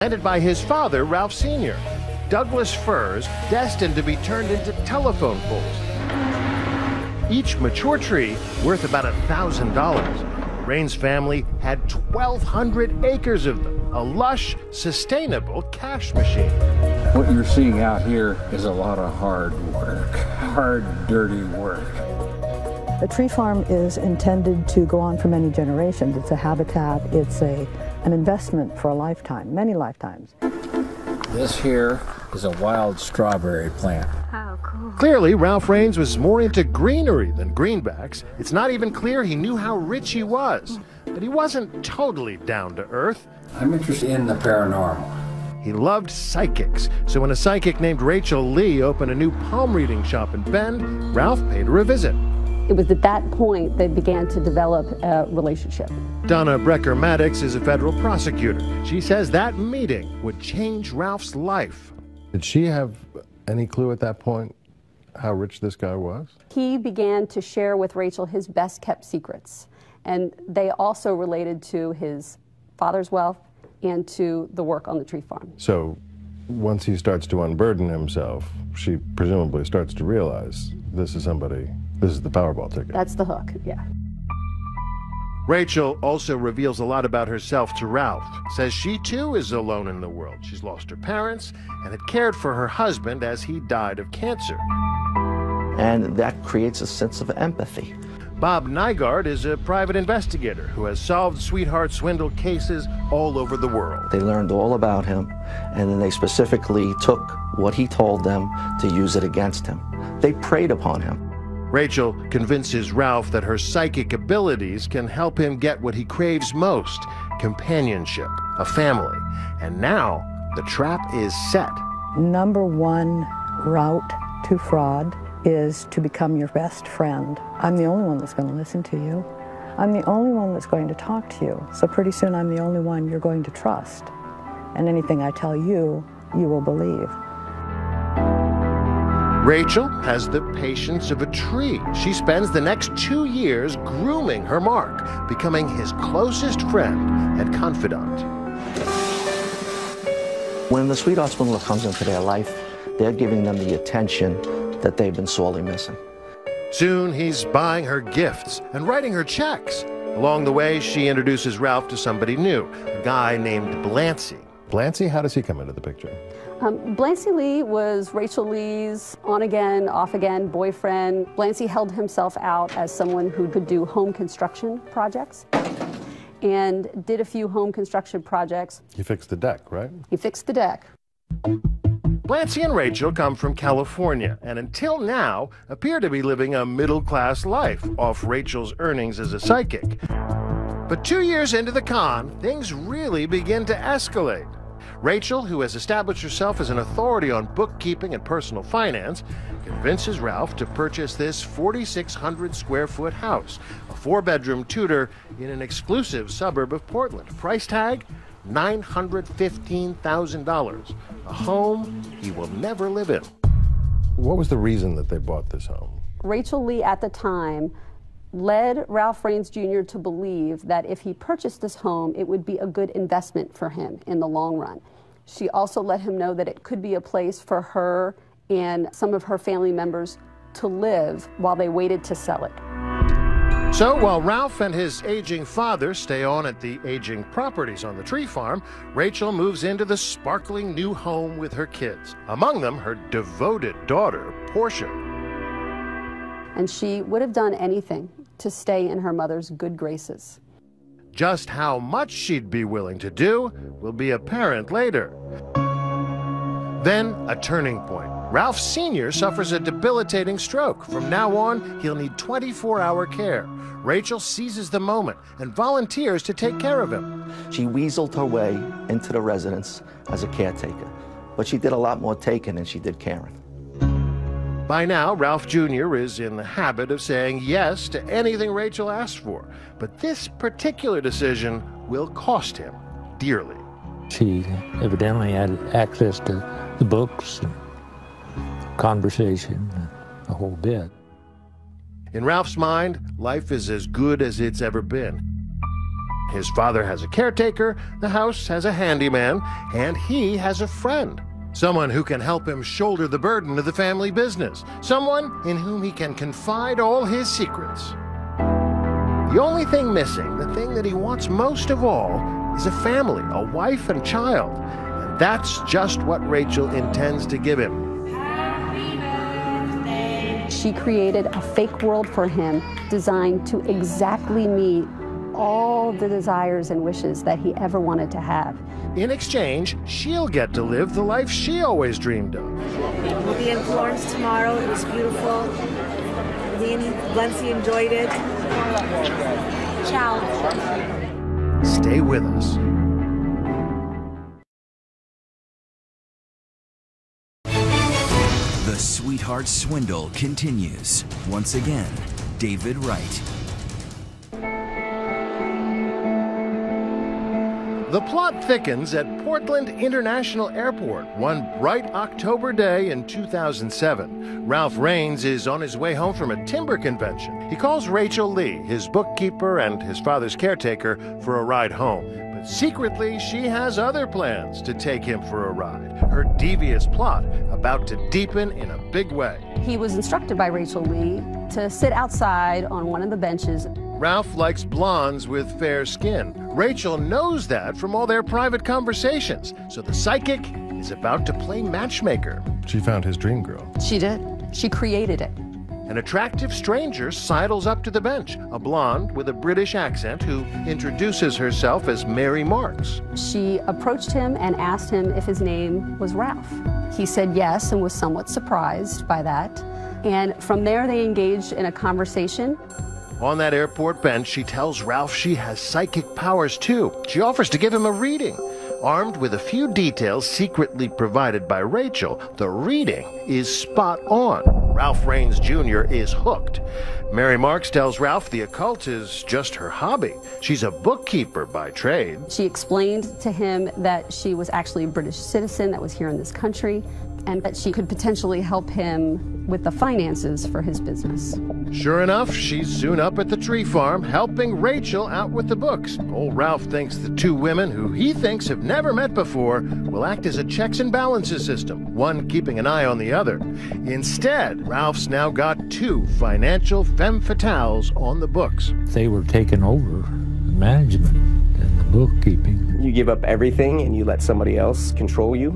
planted by his father, Ralph Sr. Douglas firs destined to be turned into telephone poles. Each mature tree worth about $1,000. Raines' family had 1,200 acres of them, a lush, sustainable cash machine. What you're seeing out here is a lot of hard work, hard, dirty work. The tree farm is intended to go on for many generations. It's a habitat, it's an investment for a lifetime, many lifetimes. This here is a wild strawberry plant. Oh, cool. Clearly, Ralph Raines was more into greenery than greenbacks. It's not even clear he knew how rich he was, but he wasn't totally down to earth. I'm interested in the paranormal. He loved psychics, so when a psychic named Rachel Lee opened a new palm reading shop in Bend, Ralph paid her a visit. It was at that point they began to develop a relationship. Donna Brecker-Maddox is a federal prosecutor. She says that meeting would change Ralph's life. Did she have any clue at that point how rich this guy was? He began to share with Rachel his best kept secrets, and they also related to his father's wealth and to the work on the tree farm. So once he starts to unburden himself, she presumably starts to realize this is somebody, this is the Powerball ticket. That's the hook, yeah. Rachel also reveals a lot about herself to Ralph. Says she too is alone in the world. She's lost her parents and had cared for her husband as he died of cancer. And that creates a sense of empathy. Bob Nygaard is a private investigator who has solved sweetheart swindle cases all over the world. They learned all about him, and then they specifically took what he told them to use it against him. They preyed upon him. Rachel convinces Ralph that her psychic abilities can help him get what he craves most, companionship, a family. And now the trap is set. Number one route to fraud is to become your best friend. I'm the only one that's going to listen to you. I'm the only one that's going to talk to you. So pretty soon I'm the only one you're going to trust. And anything I tell you, you will believe. Rachel has the patience of a tree. She spends the next 2 years grooming her mark, becoming his closest friend and confidant. When the sweetheart swindler comes into their life, they're giving them the attention that they've been sorely missing. Soon he's buying her gifts and writing her checks. Along the way, she introduces Ralph to somebody new, a guy named Blancy. Blancy, how does he come into the picture? Blancy Lee was Rachel Lee's on-again, off-again boyfriend. Blancy held himself out as someone who could do home construction projects and did a few home construction projects. He fixed the deck, right? He fixed the deck. Blancy and Rachel come from California and until now appear to be living a middle-class life off Rachel's earnings as a psychic. But 2 years into the con, things really begin to escalate. Rachel, who has established herself as an authority on bookkeeping and personal finance, convinces Ralph to purchase this 4,600 square foot house, a 4-bedroom Tudor in an exclusive suburb of Portland. Price tag, $915,000, a home he will never live in. What was the reason that they bought this home? Rachel Lee at the time led Ralph Raines Jr. to believe that if he purchased this home, it would be a good investment for him in the long run. She also let him know that it could be a place for her and some of her family members to live while they waited to sell it. So while Ralph and his aging father stay on at the aging properties on the tree farm, Rachel moves into the sparkling new home with her kids, among them her devoted daughter, Portia. And she would have done anything to stay in her mother's good graces. Just how much she'd be willing to do will be apparent later. Then, a turning point. Ralph Sr. suffers a debilitating stroke. From now on, he'll need 24-hour care. Rachel seizes the moment and volunteers to take care of him. She weaseled her way into the residence as a caretaker, but she did a lot more taking than she did caring. By now, Ralph Jr. is in the habit of saying yes to anything Rachel asks for. But this particular decision will cost him dearly. She evidently had access to the books, and conversation, a whole bit. In Ralph's mind, life is as good as it's ever been. His father has a caretaker, the house has a handyman, and he has a friend. Someone who can help him shoulder the burden of the family business. Someone in whom he can confide all his secrets. The only thing missing, the thing that he wants most of all, is a family, a wife and child. And that's just what Rachel intends to give him. She created a fake world for him designed to exactly meet all the desires and wishes that he ever wanted to have. In exchange, she'll get to live the life she always dreamed of. We'll be in Florence tomorrow. It was beautiful. Glency enjoyed it. Ciao. Stay with us. The Sweetheart Swindle continues. Once again, David Wright. The plot thickens at Portland International Airport one bright October day in 2007. Ralph Raines is on his way home from a timber convention. He calls Rachel Lee, his bookkeeper and his father's caretaker, for a ride home. But secretly, she has other plans to take him for a ride. Her devious plot about to deepen in a big way. He was instructed by Rachel Lee to sit outside on one of the benches. Ralph likes blondes with fair skin. Rachel knows that from all their private conversations. So the psychic is about to play matchmaker. She found his dream girl. She did. She created it. An attractive stranger sidles up to the bench, a blonde with a British accent who introduces herself as Mary Marks. She approached him and asked him if his name was Ralph. He said yes and was somewhat surprised by that. And from there they engaged in a conversation. On that airport bench, she tells Ralph she has psychic powers too. She offers to give him a reading. Armed with a few details secretly provided by Rachel, the reading is spot on. Ralph Raines Jr. is hooked. Mary Marks tells Ralph the occult is just her hobby. She's a bookkeeper by trade. She explained to him that she was actually a British citizen that was here in this country, and that she could potentially help him with the finances for his business. Sure enough, she's soon up at the tree farm, helping Rachel out with the books. Old Ralph thinks the two women, who he thinks have never met before, will act as a checks and balances system, one keeping an eye on the other. Instead, Ralph's now got two financial femme fatales on the books. They were taking over the management and the bookkeeping. You give up everything and you let somebody else control you.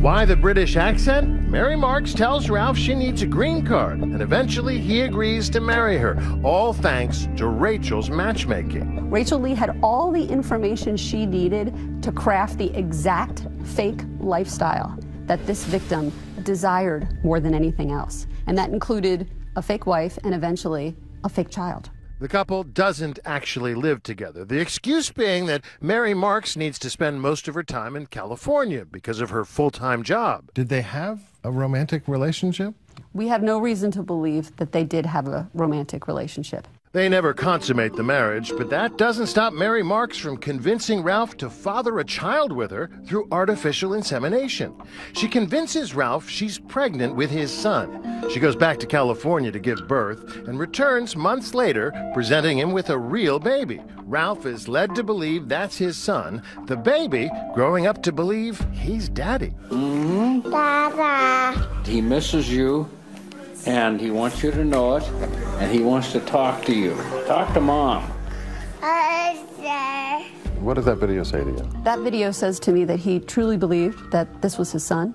Why the British accent? Mary Marks tells Ralph she needs a green card, and eventually he agrees to marry her, all thanks to Rachel's matchmaking. Rachel Lee had all the information she needed to craft the exact fake lifestyle that this victim desired more than anything else. And that included a fake wife and eventually a fake child. The couple doesn't actually live together, the excuse being that Mary Marks needs to spend most of her time in California because of her full-time job. Did they have a romantic relationship? We have no reason to believe that they did have a romantic relationship. They never consummate the marriage, but that doesn't stop Mary Marks from convincing Ralph to father a child with her through artificial insemination. She convinces Ralph she's pregnant with his son. She goes back to California to give birth and returns months later, presenting him with a real baby. Ralph is led to believe that's his son, the baby growing up to believe he's daddy. Dada. He misses you, and he wants you to know it, and he wants to talk to you. Talk to Mom. What does that video say to you? That video says to me that he truly believed that this was his son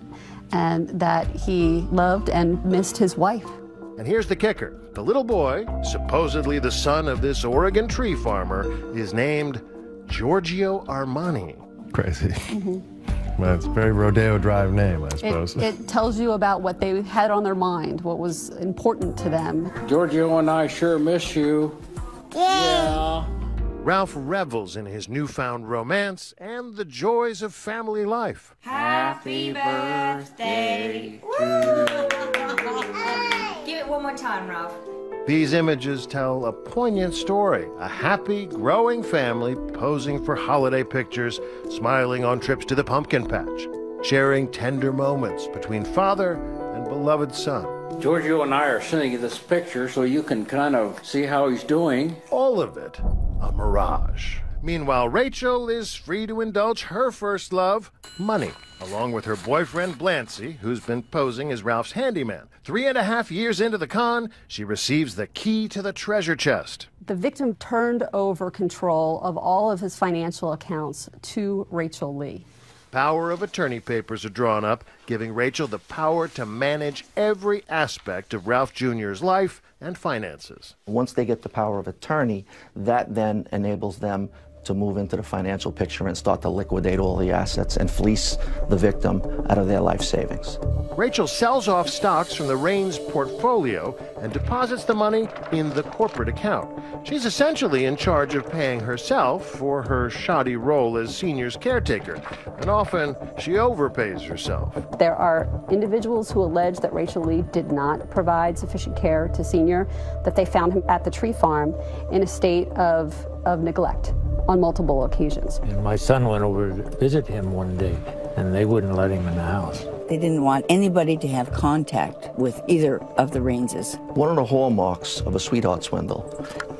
and that he loved and missed his wife. And here's the kicker. The little boy, supposedly the son of this Oregon tree farmer, is named Giorgio Armani. Crazy. Well, it's a very Rodeo Drive name, I suppose. It tells you about what they had on their mind, what was important to them. Giorgio and I sure miss you. Yeah. Ralph revels in his newfound romance and the joys of family life. Happy birthday. Give it one more time, Ralph. These images tell a poignant story. A happy, growing family posing for holiday pictures, smiling on trips to the pumpkin patch, sharing tender moments between father and beloved son. Giorgio and I are sending you this picture so you can kind of see how he's doing. All of it a mirage. Meanwhile, Rachel is free to indulge her first love, money, along with her boyfriend, Blancy, who's been posing as Ralph's handyman. 3.5 years into the con, she receives the key to the treasure chest. The victim turned over control of all of his financial accounts to Rachel Lee. Power of attorney papers are drawn up, giving Rachel the power to manage every aspect of Ralph Jr.'s life and finances. Once they get the power of attorney, that then enables them to move into the financial picture and start to liquidate all the assets and fleece the victim out of their life savings. Rachel sells off stocks from the Raines portfolio and deposits the money in the corporate account. She's essentially in charge of paying herself for her shoddy role as Senior's caretaker, and often she overpays herself. There are individuals who allege that Rachel Lee did not provide sufficient care to Senior, that they found him at the tree farm in a state of neglect on multiple occasions. And my son went over to visit him one day, and they wouldn't let him in the house. They didn't want anybody to have contact with either of the Raineses. One of the hallmarks of a sweetheart swindle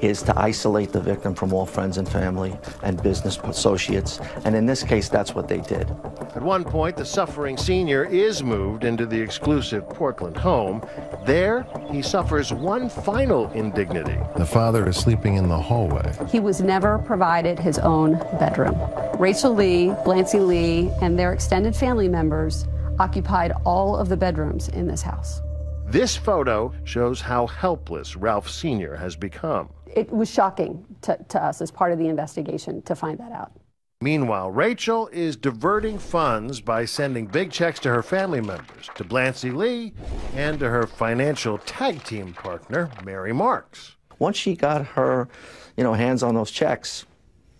is to isolate the victim from all friends and family and business associates, and in this case, that's what they did. At one point, the suffering Senior is moved into the exclusive Portland home. There, he suffers one final indignity. The father is sleeping in the hallway. He was never provided his own bedroom. Rachel Lee, Blancy Lee, and their extended family members occupied all of the bedrooms in this house. This photo shows how helpless Ralph Sr. has become. It was shocking to us as part of the investigation to find that out. Meanwhile, Rachel is diverting funds by sending big checks to her family members, to Blancy Lee, and to her financial tag team partner, Mary Marks. Once she got her, hands on those checks,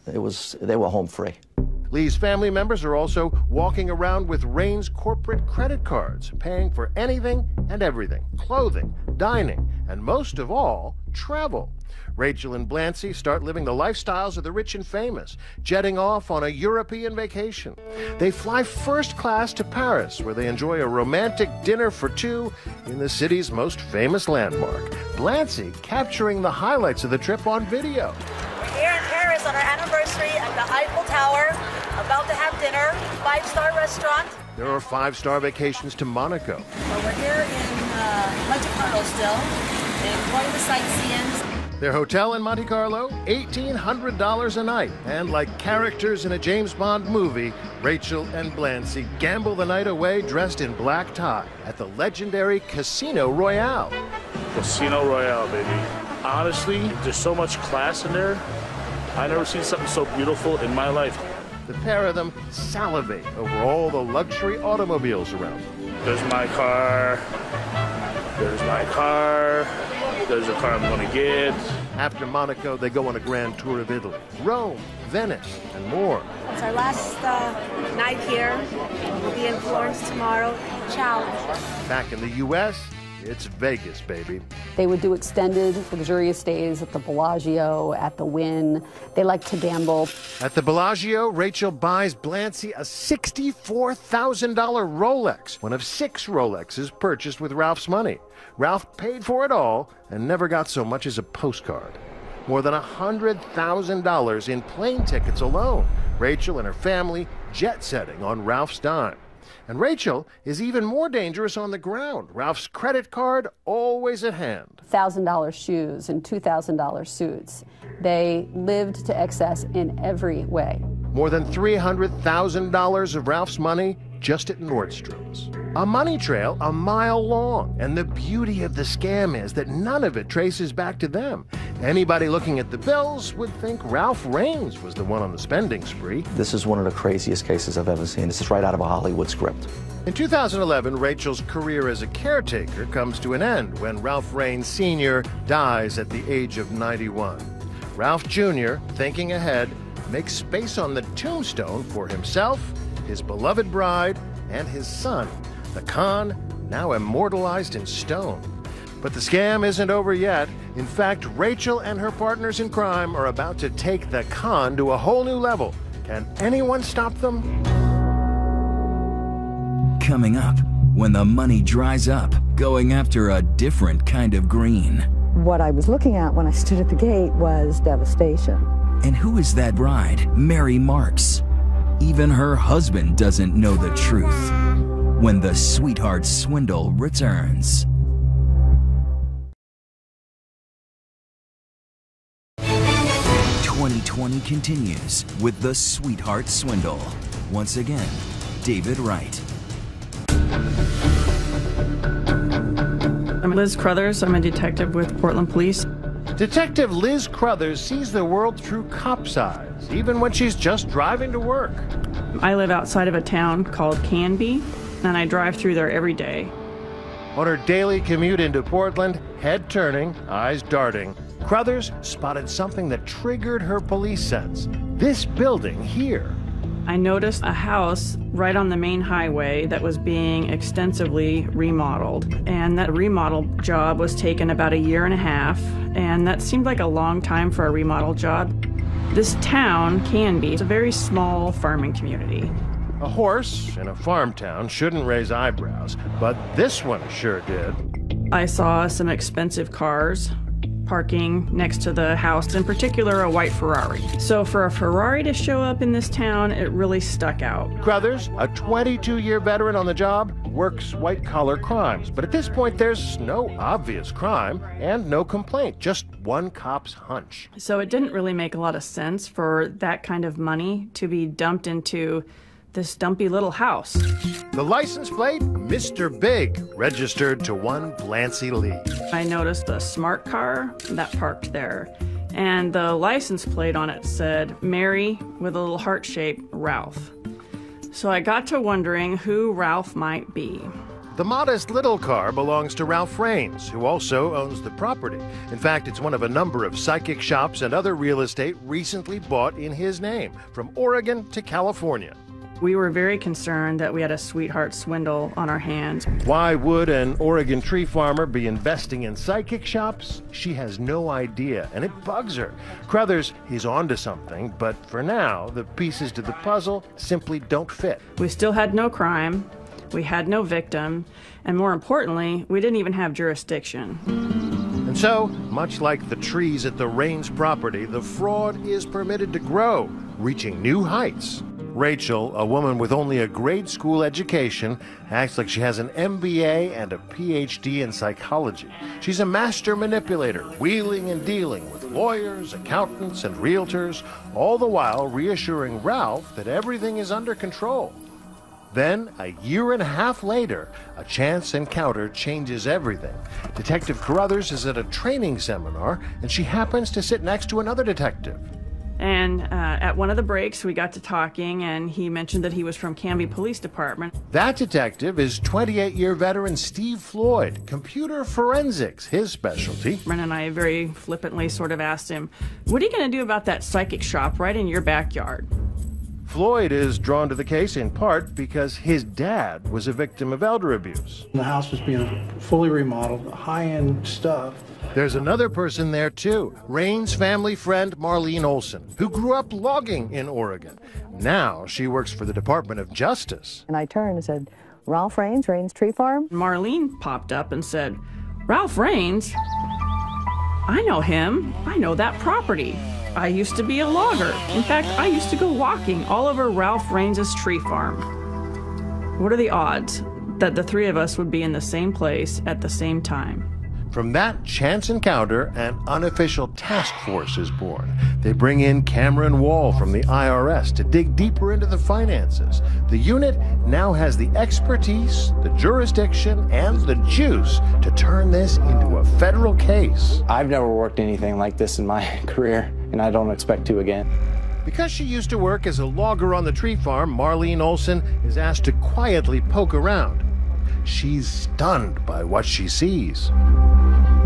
they were home free. Lee's family members are also walking around with Raines corporate credit cards, paying for anything and everything: clothing, dining, and most of all, travel. Rachel and Blancy start living the lifestyles of the rich and famous, jetting off on a European vacation. They fly first class to Paris, where they enjoy a romantic dinner for two in the city's most famous landmark. Blancy capturing the highlights of the trip on video. We're here in Paris on our anniversary at the Eiffel Tower, about to have dinner, 5-star restaurant. There are 5-star vacations to Monaco. Well, we're here in Monte Carlo still, enjoying the sightseeing. Their hotel in Monte Carlo, $1,800 a night. And like characters in a James Bond movie, Rachel and Blancy gamble the night away dressed in black tie at the legendary Casino Royale. Casino Royale, baby. Honestly, there's so much class in there. I've never seen something so beautiful in my life. The pair of them salivate over all the luxury automobiles around. There's my car. There's my car. There's a car I'm going to get. After Monaco, they go on a grand tour of Italy, Rome, Venice, and more. It's our last night here. We'll be in Florence tomorrow. Ciao. Back in the U.S., it's Vegas, baby. They would do extended luxurious stays at the Bellagio, at the Wynn. They like to gamble. At the Bellagio, Rachel buys Blancy a $64,000 Rolex, one of 6 Rolexes purchased with Ralph's money. Ralph paid for it all and never got so much as a postcard. More than $100,000 in plane tickets alone. Rachel and her family jet-setting on Ralph's dime. And Rachel is even more dangerous on the ground. Ralph's credit card always at hand. $1,000 shoes and $2,000 suits. They lived to excess in every way. More than $300,000 of Ralph's money just at Nordstrom's. A money trail a mile long, and the beauty of the scam is that none of it traces back to them. Anybody looking at the bills would think Ralph Raines was the one on the spending spree. This is one of the craziest cases I've ever seen. This is right out of a Hollywood script. In 2011, Rachel's career as a caretaker comes to an end when Ralph Raines Sr. dies at the age of 91. Ralph Jr., thinking ahead, makes space on the tombstone for himself, his beloved bride, and his son. The con, now immortalized in stone. But the scam isn't over yet. In fact, Rachel and her partners in crime are about to take the con to a whole new level. Can anyone stop them? Coming up, when the money dries up, going after a different kind of green. What I was looking at when I stood at the gate was devastation. And who is that bride, Mary Marks? Even her husband doesn't know the truth. When the Sweetheart Swindle returns. 2020 continues with the Sweetheart Swindle. Once again, David Wright. I'm Liz Crothers. I'm a detective with Portland Police. Detective Liz Crothers sees the world through cop's eyes, even when she's just driving to work. I live outside of a town called Canby, and I drive through there every day. On her daily commute into Portland, head turning, eyes darting, Crothers spotted something that triggered her police sense. This building here. I noticed a house right on the main highway that was being extensively remodeled, and that remodel job was taken about 1.5 years, and that seemed like a long time for a remodel job. This town, Canby, is a very small farming community. A horse in a farm town shouldn't raise eyebrows, but this one sure did. I saw some expensive cars parking next to the house, in particular a white Ferrari. So for a Ferrari to show up in this town, it really stuck out. Crothers, a 22-year veteran on the job, works white-collar crimes. But at this point, there's no obvious crime and no complaint, just one cop's hunch. So it didn't really make a lot of sense for that kind of money to be dumped into this dumpy little house. The license plate, Mr. Big, registered to one Blancy Lee. I noticed a smart car that parked there, and the license plate on it said Mary with a little heart shape, Ralph. So I got to wondering who Ralph might be. The modest little car belongs to Ralph Raines, who also owns the property. In fact, it's one of a number of psychic shops and other real estate recently bought in his name, from Oregon to California. We were very concerned that we had a Sweetheart Swindle on our hands. Why would an Oregon tree farmer be investing in psychic shops? She has no idea, and it bugs her. Crothers is onto something, but for now, the pieces to the puzzle simply don't fit. We still had no crime, we had no victim, and more importantly, we didn't even have jurisdiction. And so, much like the trees at the Raines property, the fraud is permitted to grow, reaching new heights. Rachel, a woman with only a grade school education, acts like she has an MBA and a PhD in psychology. She's a master manipulator, wheeling and dealing with lawyers, accountants, and realtors, all the while reassuring Ralph that everything is under control. Then, 1.5 years later, a chance encounter changes everything. Detective Crothers is at a training seminar, and she happens to sit next to another detective. And at one of the breaks, we got to talking, and he mentioned that he was from Canby Police Department. That detective is 28-year veteran Steve Floyd, computer forensics, his specialty. And I very flippantly sort of asked him, what are you going to do about that psychic shop right in your backyard? Floyd is drawn to the case in part because his dad was a victim of elder abuse. The house was being fully remodeled, high-end stuff. There's another person there too, Raines' family friend Marlene Olson, who grew up logging in Oregon. Now she works for the Department of Justice. And I turned and said, Ralph Raines, Raines Tree Farm? Marlene popped up and said, Ralph Raines? I know him. I know that property. I used to be a logger. In fact, I used to go walking all over Ralph Raines' tree farm. What are the odds that the three of us would be in the same place at the same time? From that chance encounter, an unofficial task force is born. They bring in Cameron Wall from the IRS to dig deeper into the finances. The unit now has the expertise, the jurisdiction, and the juice to turn this into a federal case. I've never worked anything like this in my career, and I don't expect to again. Because she used to work as a logger on the tree farm, Marlene Olson is asked to quietly poke around. She's stunned by what she sees.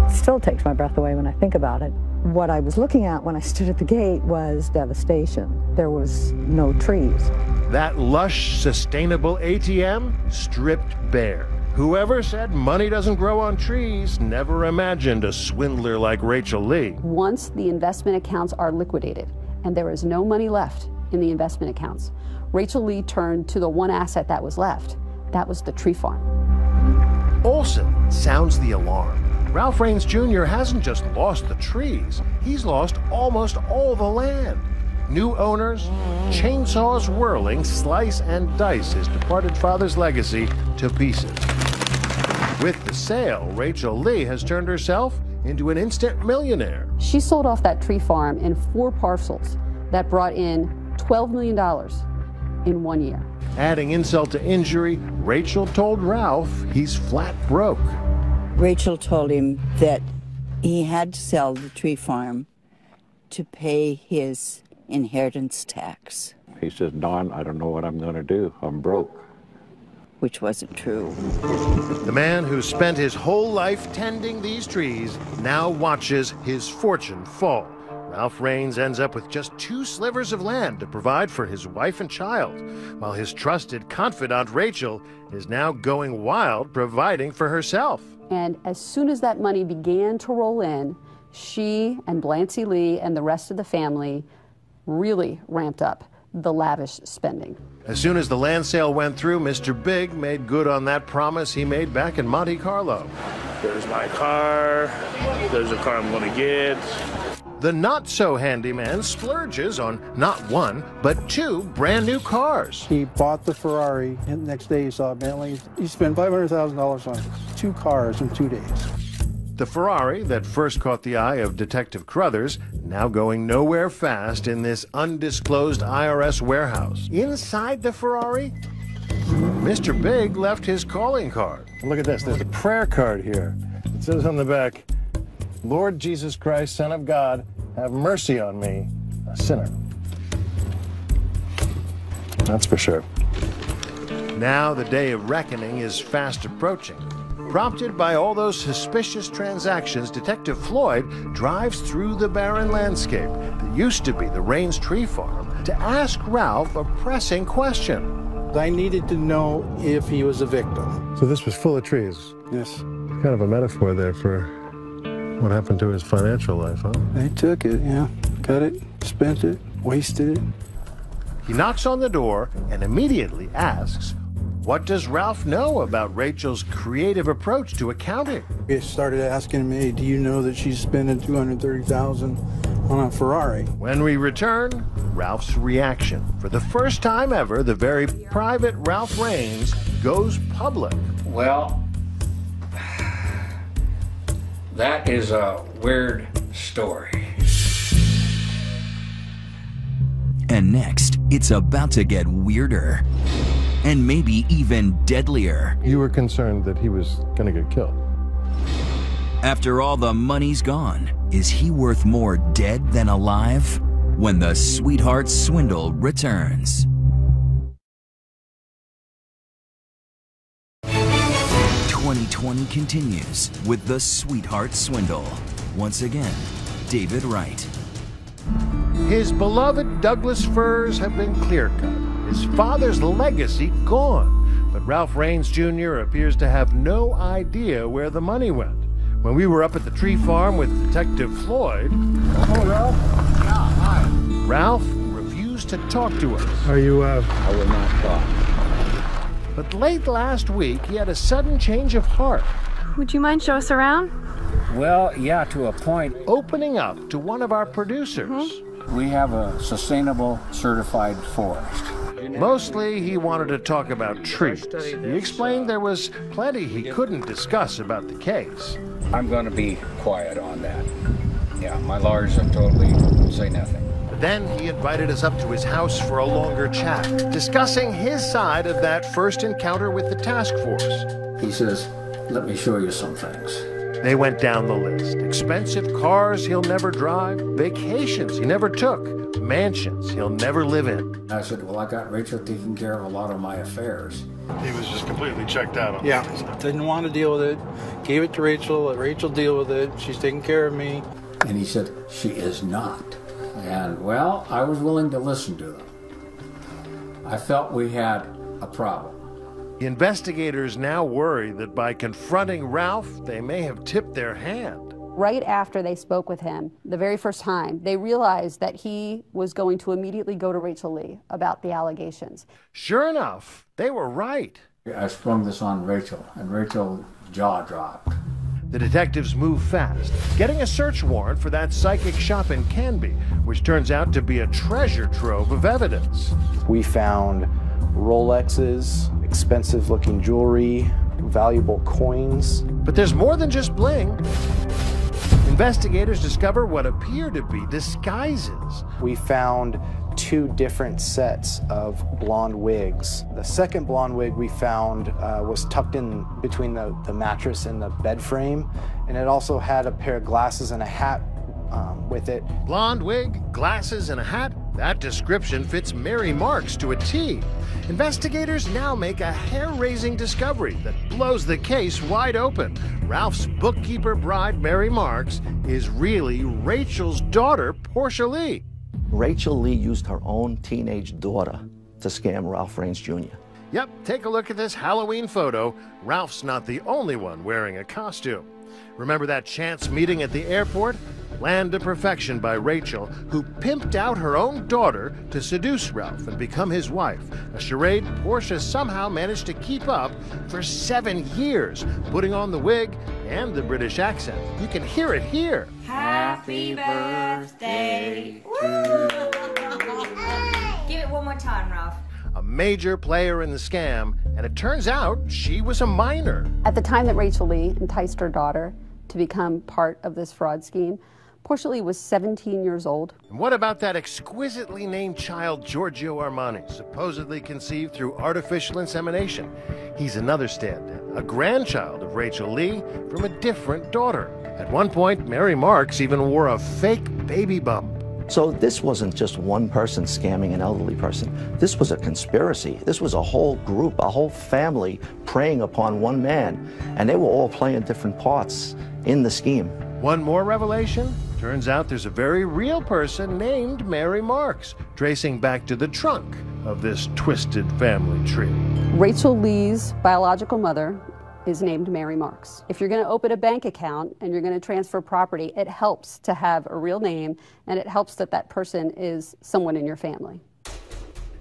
It still takes my breath away when I think about it. What I was looking at when I stood at the gate was devastation. There was no trees. That lush, sustainable ATM stripped bare. Whoever said money doesn't grow on trees never imagined a swindler like Rachel Lee. Once the investment accounts are liquidated and there is no money left in the investment accounts, Rachel Lee turned to the one asset that was left. That was the tree farm. Olson sounds the alarm. Ralph Raines Jr. hasn't just lost the trees, he's lost almost all the land. New owners, chainsaws whirling, slice and dice his departed father's legacy to pieces. With the sale, Rachel Lee has turned herself into an instant millionaire. She sold off that tree farm in 4 parcels that brought in $12 million in 1 year. Adding insult to injury, Rachel told Ralph he's flat broke. Rachel told him that he had to sell the tree farm to pay his inheritance tax. He says, Don, I don't know what I'm going to do. I'm broke. Which wasn't true. The man who spent his whole life tending these trees now watches his fortune fall. Ralph Raines ends up with just 2 slivers of land to provide for his wife and child, while his trusted confidant Rachel is now going wild providing for herself. And as soon as that money began to roll in, she and Blancy Lee and the rest of the family really ramped up the lavish spending. As soon as the land sale went through, Mr. Big made good on that promise he made back in Monte Carlo. There's my car. There's a car I'm going to get. The not-so-handy man splurges on not 1, but 2 brand-new cars. He bought the Ferrari, and the next day he saw a Bentley. He spent $500,000 on 2 cars in 2 days. The Ferrari that first caught the eye of Detective Crothers, now going nowhere fast in this undisclosed IRS warehouse. Inside the Ferrari, Mr. Big left his calling card. Look at this. There's a prayer card here. It says on the back, Lord Jesus Christ, Son of God, have mercy on me, a sinner. That's for sure. Now the day of reckoning is fast approaching. Prompted by all those suspicious transactions, Detective Floyd drives through the barren landscape that used to be the Raines Tree Farm to ask Ralph a pressing question. I needed to know if he was a victim. So this was full of trees? Yes. Kind of a metaphor there for what happened to his financial life, huh? They took it, yeah. Cut it, spent it, wasted it. He knocks on the door and immediately asks, what does Ralph know about Rachel's creative approach to accounting? He started asking me, do you know that she's spending $230,000 on a Ferrari? When we return, Ralph's reaction. For the first time ever, the very private Ralph Raines goes public. Well, that is a weird story. And next, it's about to get weirder. And maybe even deadlier. You were concerned that he was going to get killed. After all the money's gone, is he worth more dead than alive? When the Sweetheart Swindle returns. 2020 continues with the Sweetheart Swindle. Once again, David Wright. His beloved Douglas firs have been clear-cut. His father's legacy gone. But Ralph Raines Jr. appears to have no idea where the money went. When we were up at the tree farm with Detective Floyd... Hello, Ralph. Yeah, hi. Ralph refused to talk to us. Are you, I will not talk. But late last week, he had a sudden change of heart. Would you mind show us around? Well, yeah, to a point. Opening up to one of our producers. We have a sustainable certified forest. Mostly, he wanted to talk about trees. He explained there was plenty he couldn't discuss about the case. I'm going to be quiet on that. Yeah, my lawyers have told me say nothing. But then he invited us up to his house for a longer chat, discussing his side of that first encounter with the task force. He says, let me show you some things. They went down the list. Expensive cars he'll never drive, vacations he never took, mansions he'll never live in. I said, well, I got Rachel taking care of a lot of my affairs. He was just completely checked out on Yeah, didn't want to deal with it. Gave it to Rachel, let Rachel deal with it. She's taking care of me. And he said, she is not. And, well, I was willing to listen to them. I felt we had a problem. The investigators now worry that by confronting Ralph, they may have tipped their hand. Right after they spoke with him, the very first time, they realized that he was going to immediately go to Rachel Lee about the allegations. Sure enough, they were right. I sprung this on Rachel, and Rachel's jaw dropped. The detectives move fast, getting a search warrant for that psychic shop in Canby, which turns out to be a treasure trove of evidence. We found Rolexes, expensive-looking jewelry, valuable coins. But there's more than just bling. Investigators discover what appear to be disguises. We found 2 different sets of blonde wigs. The second blonde wig we found was tucked in between the mattress and the bed frame, and it also had a pair of glasses and a hat with it. Blonde wig, glasses, and a hat? That description fits Mary Marks to a T. Investigators now make a hair-raising discovery that blows the case wide open. Ralph's bookkeeper bride, Mary Marks, is really Rachel's daughter, Portia Lee. Rachel Lee used her own teenage daughter to scam Ralph Raines Jr. Yep, take a look at this Halloween photo. Ralph's not the only one wearing a costume. Remember that chance meeting at the airport? Land of perfection by Rachel, who pimped out her own daughter to seduce Ralph and become his wife. A charade Portia somehow managed to keep up for 7 years, putting on the wig and the British accent. You can hear it here. Happy birthday to you. Give it one more time, Ralph. A major player in the scam, and it turns out she was a minor. At the time that Rachel Lee enticed her daughter to become part of this fraud scheme, Portia Lee was 17 years old. And what about that exquisitely named child, Giorgio Armani, supposedly conceived through artificial insemination? He's another stand-in, a grandchild of Rachel Lee from a different daughter. At one point, Mary Marks even wore a fake baby bump. So this wasn't just one person scamming an elderly person. This was a conspiracy. This was a whole group, a whole family preying upon one man, and they were all playing different parts in the scheme. One more revelation? Turns out there's a very real person named Mary Marks, tracing back to the trunk of this twisted family tree. Rachel Lee's biological mother is named Mary Marks. If you're going to open a bank account and you're going to transfer property, it helps to have a real name, and it helps that that person is someone in your family.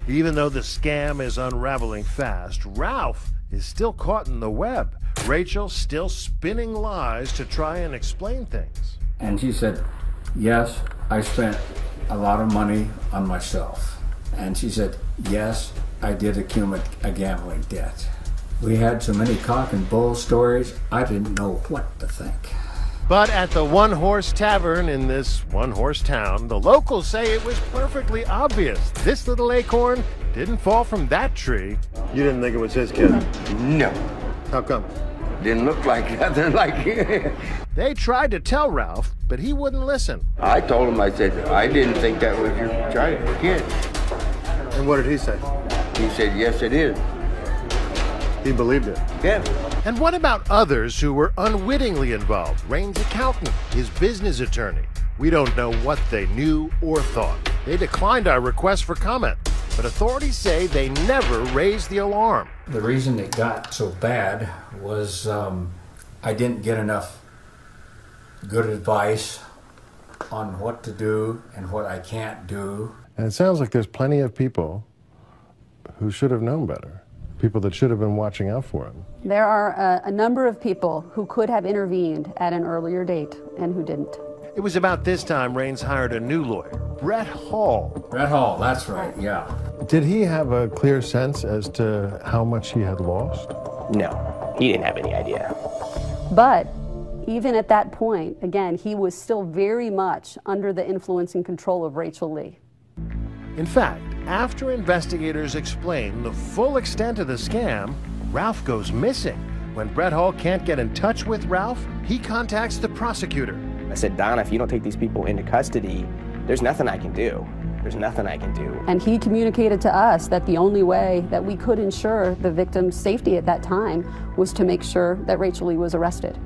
Even though the scam is unraveling fast, Ralph is still caught in the web. Rachel still spinning lies to try and explain things. And she said, yes, I spent a lot of money on myself. And she said, yes, I did accumulate a gambling debt. We had so many cock and bull stories, I didn't know what to think. But at the one-horse tavern in this one-horse town, the locals say it was perfectly obvious this little acorn didn't fall from that tree. You didn't think it was his kid? No. How come? Didn't look like nothing like it. They tried to tell Ralph, but he wouldn't listen. I told him, I said, I didn't think that was your kid. And what did he say? He said, yes, it is. He believed it. Yeah. And what about others who were unwittingly involved? Raines' accountant, his business attorney. We don't know what they knew or thought. They declined our request for comment, but authorities say they never raised the alarm. The reason it got so bad was I didn't get enough good advice on what to do and what I can't do. And it sounds like there's plenty of people who should have known better. People that should have been watching out for him. There are a number of people who could have intervened at an earlier date and who didn't. It was about this time Raines hired a new lawyer, Brett Hall. Brett Hall, that's right, yeah. Did he have a clear sense as to how much he had lost? No, he didn't have any idea. But even at that point, again, he was still very much under the influence and control of Rachel Lee. In fact, after investigators explain the full extent of the scam, Ralph goes missing. When Brett Hall can't get in touch with Ralph, he contacts the prosecutor. I said, Donna, if you don't take these people into custody, there's nothing I can do. There's nothing I can do. And he communicated to us that the only way that we could ensure the victim's safety at that time was to make sure that Rachel Lee was arrested.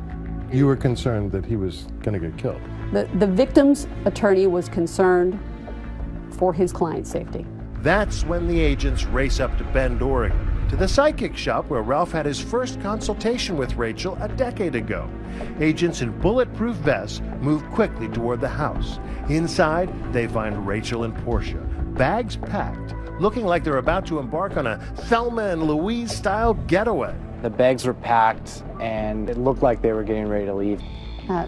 You were concerned that he was going to get killed. The victim's attorney was concerned for his client's safety. That's when the agents race up to Bend, Oregon, to the psychic shop where Ralph had his first consultation with Rachel a decade ago. Agents in bulletproof vests move quickly toward the house. Inside, they find Rachel and Portia, bags packed, looking like they're about to embark on a Thelma and Louise-style getaway. The bags were packed, and it looked like they were getting ready to leave.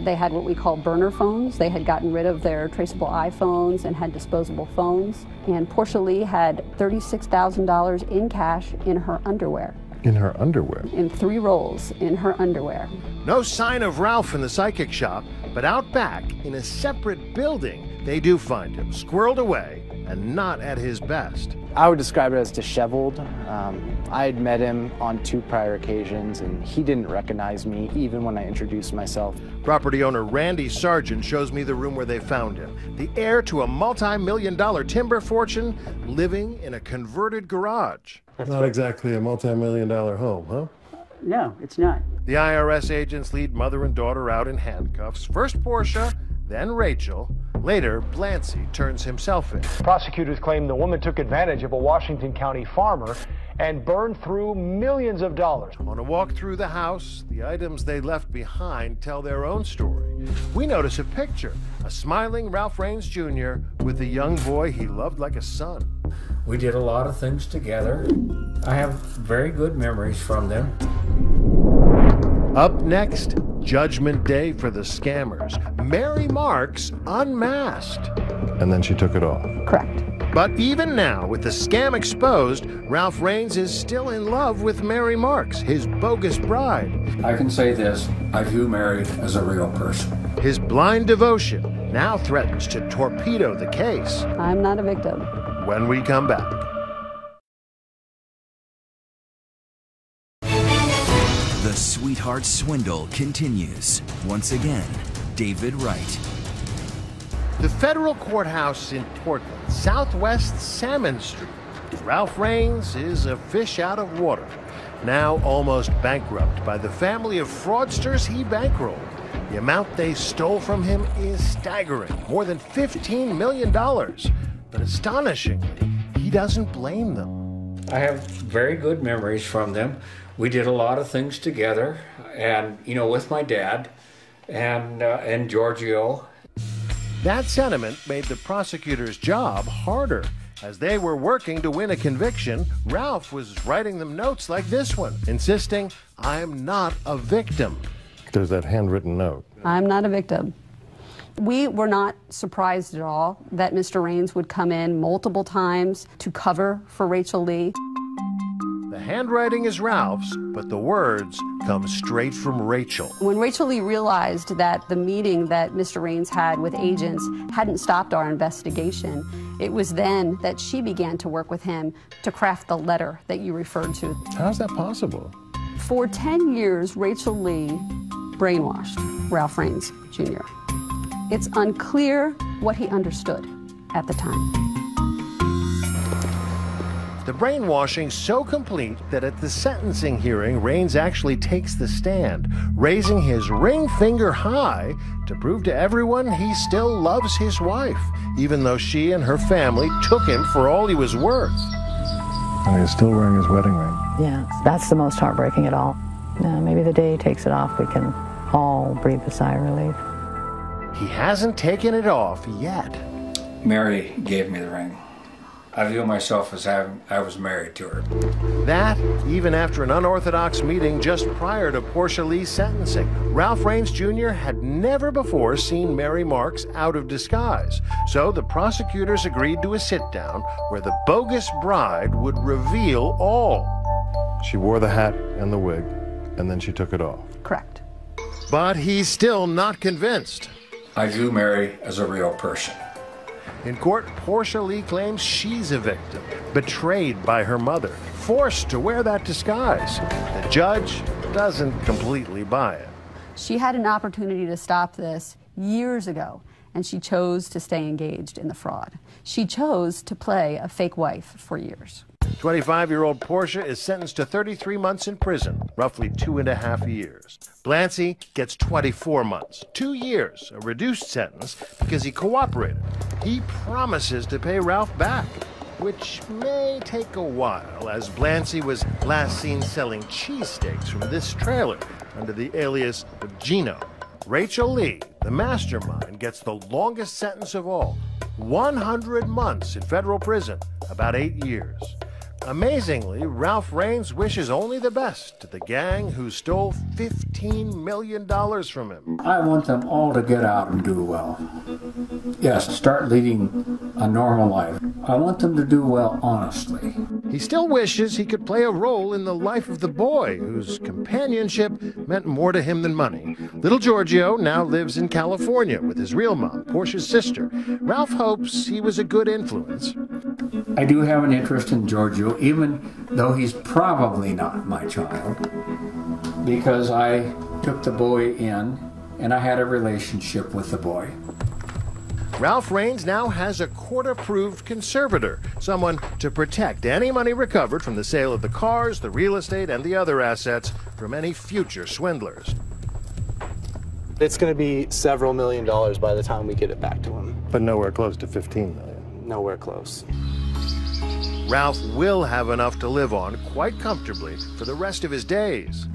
They had what we call burner phones. They had gotten rid of their traceable iPhones and had disposable phones. And Portia Lee had $36,000 in cash in her underwear. In her underwear? In 3 rolls in her underwear. No sign of Ralph in the psychic shop, but out back, in a separate building, they do find him, squirreled away and not at his best. I would describe it as disheveled. I had met him on 2 prior occasions, and he didn't recognize me even when I introduced myself. Property owner Randy Sargent shows me the room where they found him. The heir to a multi-million-dollar timber fortune, living in a converted garage. Not exactly a multi-million-dollar home, huh? No, it's not. The IRS agents lead mother and daughter out in handcuffs. First Portia, then Rachel. Later, Blancy turns himself in. Prosecutors claim the woman took advantage of a Washington County farmer and burned through millions of dollars. On a walk through the house, the items they left behind tell their own story. We notice a picture, a smiling Ralph Raines Jr. with a young boy he loved like a son. We did a lot of things together. I have very good memories from them. Up next, Judgment Day for the scammers. Mary Marks unmasked. And then she took it off. Correct. But even now, with the scam exposed, Ralph Raines is still in love with Mary Marks, his bogus bride. I can say this, I view Mary as a real person. His blind devotion now threatens to torpedo the case. I'm not a victim. When we come back. The Sweetheart Swindle continues. Once again, David Wright. The federal courthouse in Portland, Southwest Salmon Street. Ralph Raines is a fish out of water, now almost bankrupt by the family of fraudsters he bankrolled. The amount they stole from him is staggering, more than $15 million. But astonishingly, he doesn't blame them. I have very good memories from them. We did a lot of things together, and with my dad and Giorgio. That sentiment made the prosecutor's job harder. As they were working to win a conviction, Ralph was writing them notes like this one, insisting, "I'm not a victim." There's that handwritten note. I'm not a victim. We were not surprised at all that Mr. Raines would come in multiple times to cover for Rachel Lee. The handwriting is Ralph's, but the words come straight from Rachel. When Rachel Lee realized that the meeting that Mr. Raines had with agents hadn't stopped our investigation, it was then that she began to work with him to craft the letter that you referred to. How's that possible? For 10 years, Rachel Lee brainwashed Ralph Raines Jr. It's unclear what he understood at the time. The brainwashing so complete that at the sentencing hearing, Raines actually takes the stand, raising his ring finger high to prove to everyone he still loves his wife, even though she and her family took him for all he was worth. And he's still wearing his wedding ring. Yeah, that's the most heartbreaking at all. Maybe the day he takes it off, we can all breathe a sigh of relief. He hasn't taken it off yet. Mary gave me the ring. I view myself as I was married to her. That, even after an unorthodox meeting just prior to Portia Lee's sentencing. Ralph Raines Jr. had never before seen Mary Marks out of disguise. So the prosecutors agreed to a sit-down where the bogus bride would reveal all. She wore the hat and the wig, and then she took it off. Correct. But he's still not convinced. I view Mary as a real person. In court, Portia Lee claims she's a victim, betrayed by her mother, forced to wear that disguise. The judge doesn't completely buy it. She had an opportunity to stop this years ago, and she chose to stay engaged in the fraud. She chose to play a fake wife for years. 25-year-old Portia is sentenced to 33 months in prison, roughly 2.5 years. Blancy gets 24 months, 2 years, a reduced sentence because he cooperated. He promises to pay Ralph back, which may take a while, as Blancy was last seen selling cheesesteaks from this trailer under the alias of Gino. Rachel Lee, the mastermind, gets the longest sentence of all, 100 months in federal prison, about 8 years. Amazingly, Ralph Raines wishes only the best to the gang who stole $15 million from him. I want them all to get out and do well. Yes, start leading a normal life. I want them to do well honestly. He still wishes he could play a role in the life of the boy whose companionship meant more to him than money. Little Giorgio now lives in California with his real mom, Portia's sister. Ralph hopes he was a good influence. I do have an interest in Giorgio, even though he's probably not my child, because I took the boy in and I had a relationship with the boy. Ralph Raines now has a court-approved conservator, someone to protect any money recovered from the sale of the cars, the real estate, and the other assets from any future swindlers. It's going to be several $1 million by the time we get it back to him. But nowhere close to 15 million. Nowhere close. Ralph will have enough to live on quite comfortably for the rest of his days.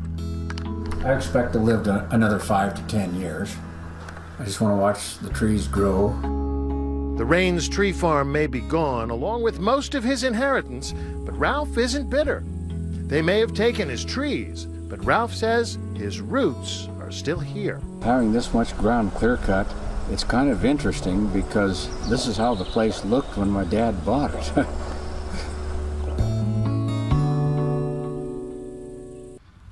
I expect to live another 5 to 10 years. I just want to watch the trees grow. The Raines tree farm may be gone, along with most of his inheritance, but Ralph isn't bitter. They may have taken his trees, but Ralph says his roots are still here. Having this much ground clear cut, it's kind of interesting because this is how the place looked when my dad bought it.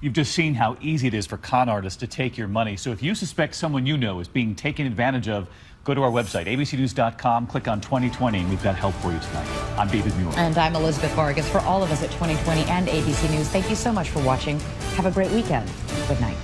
You've just seen how easy it is for con artists to take your money. So if you suspect someone you know is being taken advantage of, go to our website, abcnews.com, click on 2020, and we've got help for you tonight. I'm David Muir. And I'm Elizabeth Vargas. For all of us at 2020 and ABC News, thank you so much for watching. Have a great weekend. Good night.